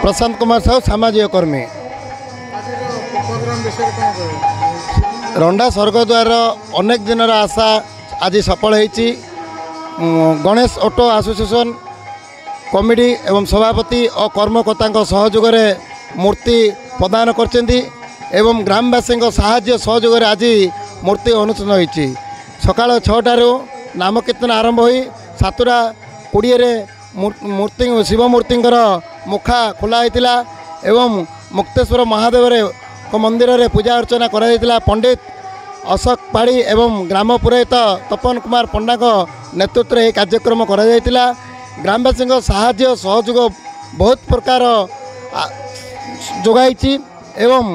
प्रशांत कुमार साहू सामाजिक कर्मी। रंडा स्वर्गद्वार अनेक दिन आशा आज सफल होती। गणेश ऑटो एसोसिएशन कमिटी एवं सभापति और कर्मकर्ता सहयोग मूर्ति प्रदान करछन्ती एवं ग्रामवासी साहाय्य सहयोग आज मूर्ति अनुष्ठान होती। सकाळ 6टारू नाम कीर्तन आरंभ हो 7:20 मूर्ति शिव मूर्तिंकर मुखा खोला होता एवं मुक्तेश्वर महादेव मंदिर रे पूजा अर्चना करा। पंडित अशोक पाड़ी एवं ग्राम पुरोहित तपन कुमार पंडा नेतृत्व में कार्यक्रम करा। ग्रामवासी साहाय्य सहयोग बहुत प्रकार जोगाई एवं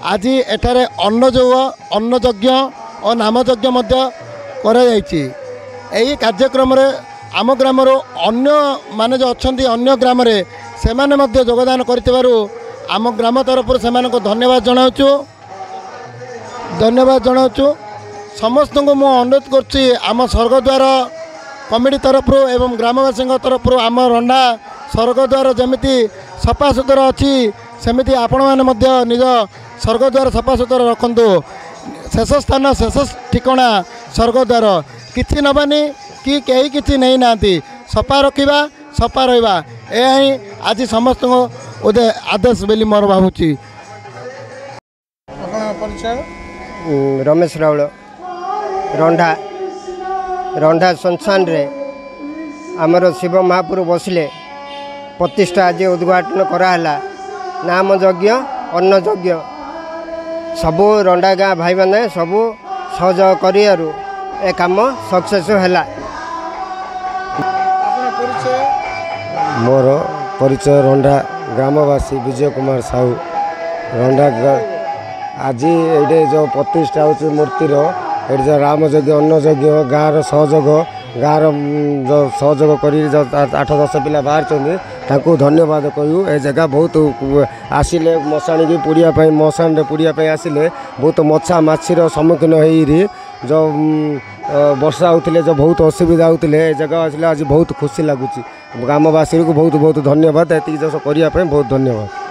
आज एठारे अन्नयज्ञ और नामयज्ञ करा। कार्यक्रम आम ग्राम अन्य माने जो अच्छा अन्य ग्राम से योगदान करिथिबारु आम ग्राम तरफ से धन्यवाद जनाऊँ। समस्त को मु अनुरोध करुच्ची आम स्वर्गद्वार कमिटी तरफ एवं ग्रामवासी तरफ आम रंडा स्वर्गद्वार जमिति सफा सुतरा अच्छी सेमिति आपण मैंने निज स्वर्गद्वार सफा सुतरा रखु। शेष स्थान शेष ठिकाना स्वर्गद्वार किसी नबानी कि कहीं किसी नहीं ना सफा रखा सफा रहा यही आज समस्त उदय आदेश बोली मोर भावुची। रमेश राउल रंडा संस्थान रे आमर शिव महापुर बसिले प्रतिष्ठा आज उद्घाटन कराला। नाम यज्ञ अन्न यज्ञ सबू रंडा गाँ भाई मैंने सबू सहयोग कर काम सक्सेस है। मोर परिचय रंडा ग्रामवासी विजय कुमार साहू। रंडा आज ये जो प्रतिष्ठा हो मूर्तिर ये जो राम यज्ञ अन्न यज्ञ गाँव सहयोग गाँव जो सहयोग कर 8-10 पिला बाहर धन्यवाद कहूँ। ए जगह बहुत आसिले मशाणी की पुड़ियापाई मशान पुड़ियापाई आसिले बहुत मछा माछीर सम्मुखीन हो जो वर्षा होते जो बहुत असुविधा होते जगह आसिले आज बहुत खुशी लगुच। ग्रामवासी को बहुत बहुत धन्यवाद। ये करने बहुत धन्यवाद।